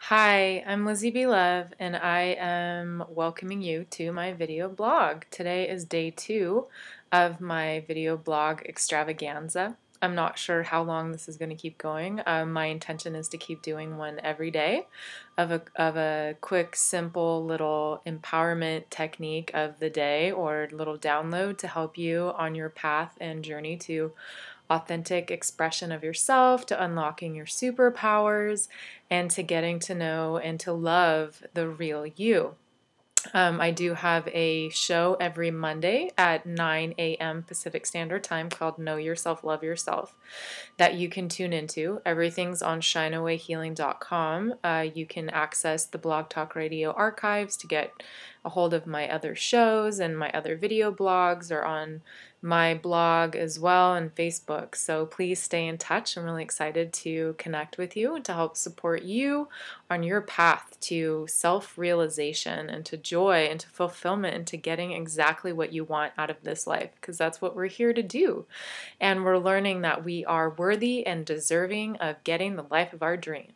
Hi, I'm Lizzie B. Love, and I am welcoming you to my video blog. Today is day 2 of my video blog extravaganza. I'm not sure how long this is going to keep going. My intention is to keep doing one every day of a quick, simple little empowerment technique of the day or little download to help you on your path and journey to authentic expression of yourself, to unlocking your superpowers, and to getting to know and to love the real you. I do have a show every Monday at 9 a.m. Pacific Standard Time called Know Yourself, Love Yourself that you can tune into. Everything's on shineawayhealing.com. You can access the Blog Talk Radio archives to get a hold of my other shows, and my other video blogs are on my blog as well and Facebook. So please stay in touch. I'm really excited to connect with you and to help support you on your path to self-realization and to joy and to fulfillment and to getting exactly what you want out of this life, because that's what we're here to do. And we're learning that we are worthy and deserving of getting the life of our dreams.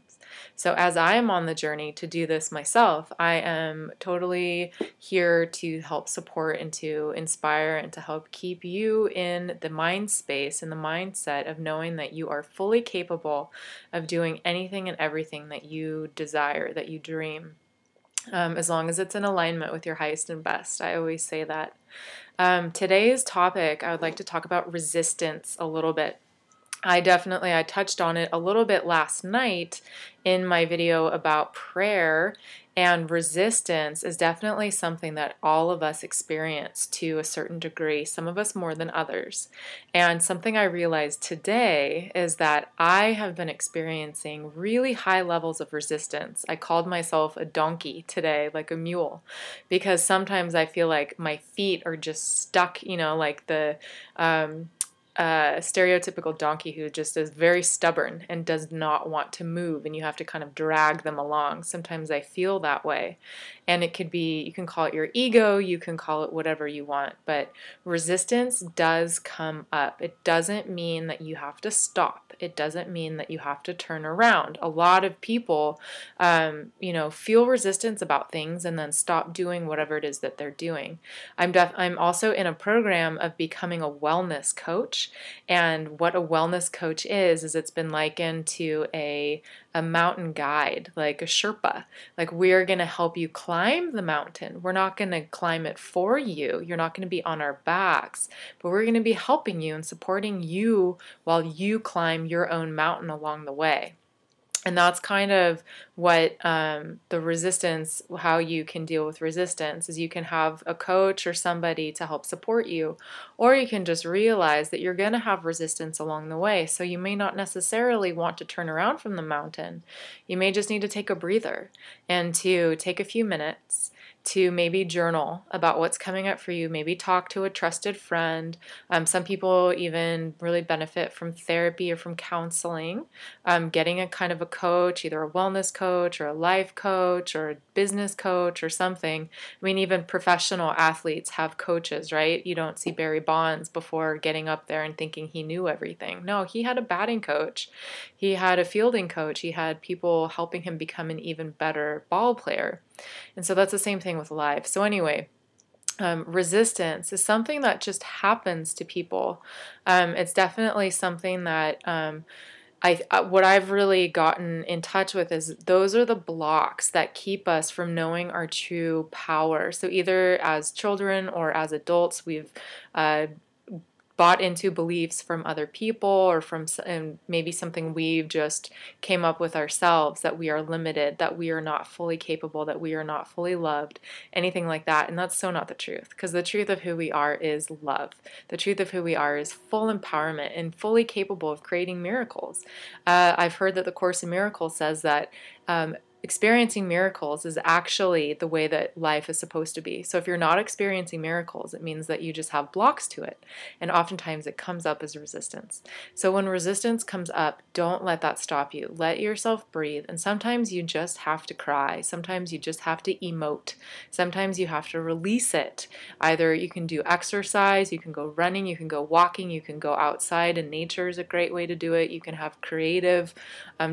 So as I am on the journey to do this myself, I am totally here to help support and to inspire and to help keep you in the mind space and the mindset of knowing that you are fully capable of doing anything and everything that you desire, that you dream, as long as it's in alignment with your highest and best. I always say that. Today's topic, I would like to talk about resistance a little bit. I touched on it a little bit last night in my video about prayer, and resistance is definitely something that all of us experience to a certain degree, some of us more than others. And something I realized today is that I have been experiencing really high levels of resistance. I called myself a donkey today, like a mule, because sometimes I feel like my feet are just stuck, like the stereotypical donkey who just is very stubborn and does not want to move, and you have to kind of drag them along. Sometimes I feel that way, and it could be, you can call it your ego, you can call it whatever you want, but resistance does come up. It doesn't mean that you have to stop. It doesn't mean that you have to turn around. A lot of people, feel resistance about things and then stop doing whatever it is that they're doing. I'm also in a program of becoming a wellness coach. And what a wellness coach is it's been likened to a mountain guide, like a Sherpa. Like, we're going to help you climb the mountain. We're not going to climb it for you. You're not going to be on our backs, but we're going to be helping you and supporting you while you climb your own mountain along the way. And that's kind of what the resistance, how you can deal with resistance, is you can have a coach or somebody to help support you, or you can just realize that you're going to have resistance along the way. So you may not necessarily want to turn around from the mountain. You may just need to take a breather and to take a few minutes to maybe journal about what's coming up for you, maybe talk to a trusted friend. Some people even really benefit from therapy or from counseling, getting a kind of a coach, either a wellness coach or a life coach or a business coach or something. I mean, even professional athletes have coaches, right? You don't see Barry Bonds before getting up there and thinking he knew everything. No, he had a batting coach. He had a fielding coach. He had people helping him become an even better ball player. And so that's the same thing with life. So anyway, resistance is something that just happens to people. It's definitely something that what I've really gotten in touch with is those are the blocks that keep us from knowing our true power. So either as children or as adults, we've bought into beliefs from other people or from maybe something we've just came up with ourselves, that we are limited, that we are not fully capable, that we are not fully loved, anything like that. And that's so not the truth, because the truth of who we are is love. The truth of who we are is full empowerment and fully capable of creating miracles. I've heard that the Course in Miracles says that experiencing miracles is actually the way that life is supposed to be. So if you're not experiencing miracles, it means that you just have blocks to it. And oftentimes it comes up as resistance. So when resistance comes up, don't let that stop you. Let yourself breathe. And sometimes you just have to cry. Sometimes you just have to emote. Sometimes you have to release it. Either you can do exercise, you can go running, you can go walking, you can go outside, and nature is a great way to do it. You can have creative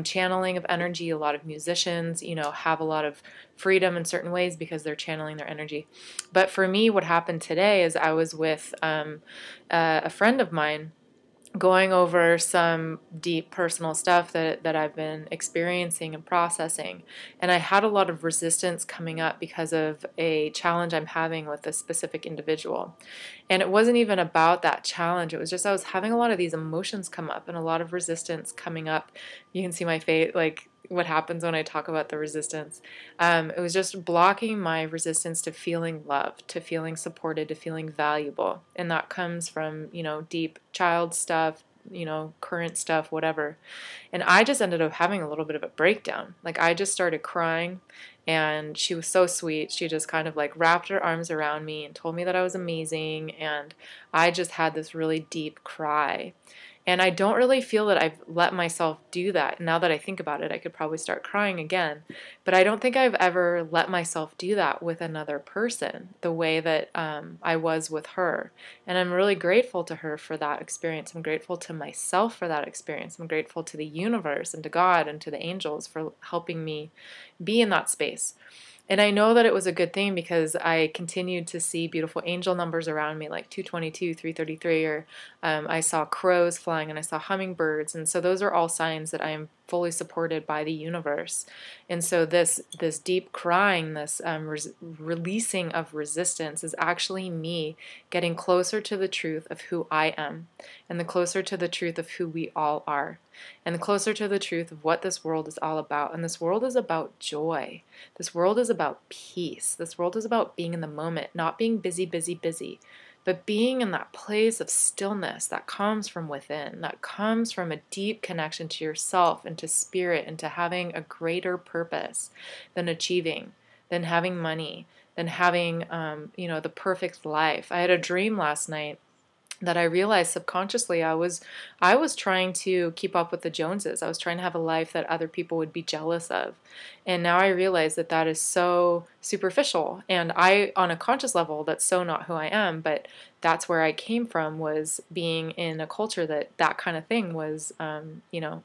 channeling of energy. A lot of musicians friends, have a lot of freedom in certain ways because they're channeling their energy. But for me, what happened today is I was with a friend of mine going over some deep personal stuff that I've been experiencing and processing. And I had a lot of resistance coming up because of a challenge I'm having with a specific individual. And it wasn't even about that challenge. It was just I was having a lot of these emotions come up and a lot of resistance coming up. You can see my face, like what happens when I talk about the resistance. It was just blocking my resistance to feeling loved, to feeling supported, to feeling valuable. And that comes from, deep child stuff, current stuff, whatever. And I just ended up having a little bit of a breakdown. Like I just started crying, and she was so sweet. She just kind of like wrapped her arms around me and told me that I was amazing. And I just had this really deep cry. And I don't really feel that I've let myself do that. Now that I think about it, I could probably start crying again. But I don't think I've ever let myself do that with another person the way that I was with her. And I'm really grateful to her for that experience. I'm grateful to myself for that experience. I'm grateful to the universe and to God and to the angels for helping me be in that space. And I know that it was a good thing because I continued to see beautiful angel numbers around me, like 222, 333, or I saw crows flying and I saw hummingbirds. And so those are all signs that I am fully supported by the universe. And so this deep crying, this releasing of resistance is actually me getting closer to the truth of who I am, and the closer to the truth of who we all are, and the closer to the truth of what this world is all about. And this world is about joy. This world is about peace. This world is about being in the moment, not being busy, busy, busy, but being in that place of stillness that comes from within, that comes from a deep connection to yourself and to spirit and to having a greater purpose than achieving, than having money, than having, the perfect life. I had a dream last night that I realized subconsciously I was trying to keep up with the Joneses. I was trying to have a life that other people would be jealous of. And now I realize that that is so superficial. And on a conscious level, that's so not who I am. But that's where I came from, was being in a culture that kind of thing was,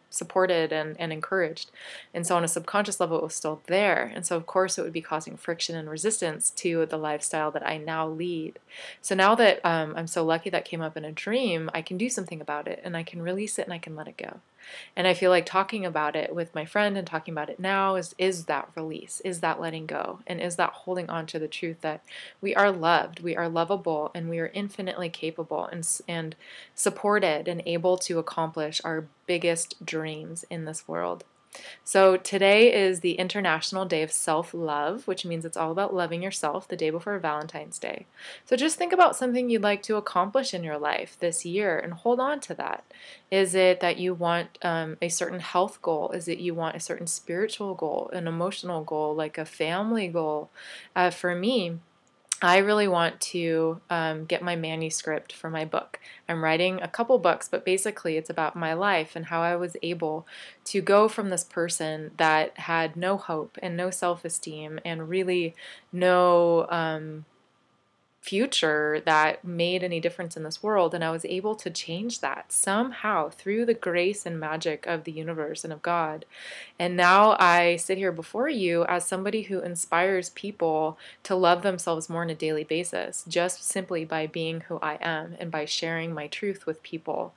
supported and encouraged. And so on a subconscious level, it was still there. And so of course it would be causing friction and resistance to the lifestyle that I now lead. So now that I'm so lucky that came up in a dream, I can do something about it, and I can release it, and I can let it go. And I feel like talking about it with my friend and talking about it now is that release, is that letting go, and is that holding on to the truth that we are loved, we are lovable, and we are infinitely capable and supported and able to accomplish our biggest dreams in this world. So today is the International Day of Self-Love, which means it's all about loving yourself, the day before Valentine's Day. So just think about something you'd like to accomplish in your life this year and hold on to that. Is it that you want a certain health goal? Is it you want a certain spiritual goal, an emotional goal, like a family goal? For me, I really want to get my manuscript for my book. I'm writing a couple books, but basically it's about my life and how I was able to go from this person that had no hope and no self-esteem and really no future that made any difference in this world, and I was able to change that somehow through the grace and magic of the universe and of God. And now I sit here before you as somebody who inspires people to love themselves more on a daily basis, just simply by being who I am and by sharing my truth with people.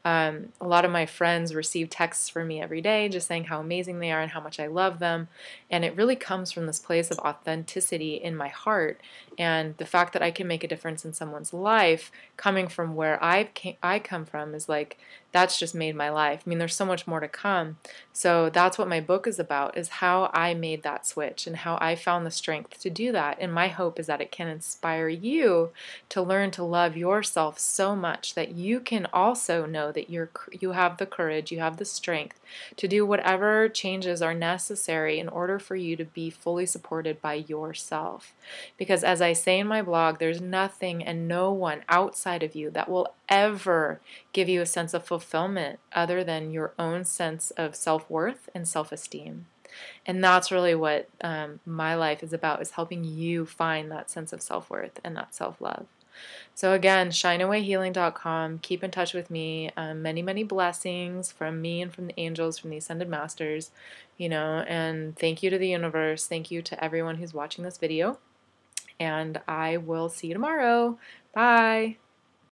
A lot of my friends receive texts from me every day just saying how amazing they are and how much I love them. And it really comes from this place of authenticity in my heart. And the fact that I can make a difference in someone's life coming from where I come from is like, that's just made my life. I mean, there's so much more to come. So that's what my book is about, is how I made that switch and how I found the strength to do that. And my hope is that it can inspire you to learn to love yourself so much that you can also know that you have the courage, you have the strength to do whatever changes are necessary in order for you to be fully supported by yourself. Because as I say in my blog, there's nothing and no one outside of you that will ever give you a sense of fulfillment other than your own sense of self-worth and self-esteem. And that's really what my life is about, is helping you find that sense of self-worth and that self-love. So again, shineawayhealing.com. Keep in touch with me. Many, many blessings from me and from the angels, from the Ascended Masters, and thank you to the universe. Thank you to everyone who's watching this video. And I will see you tomorrow. Bye.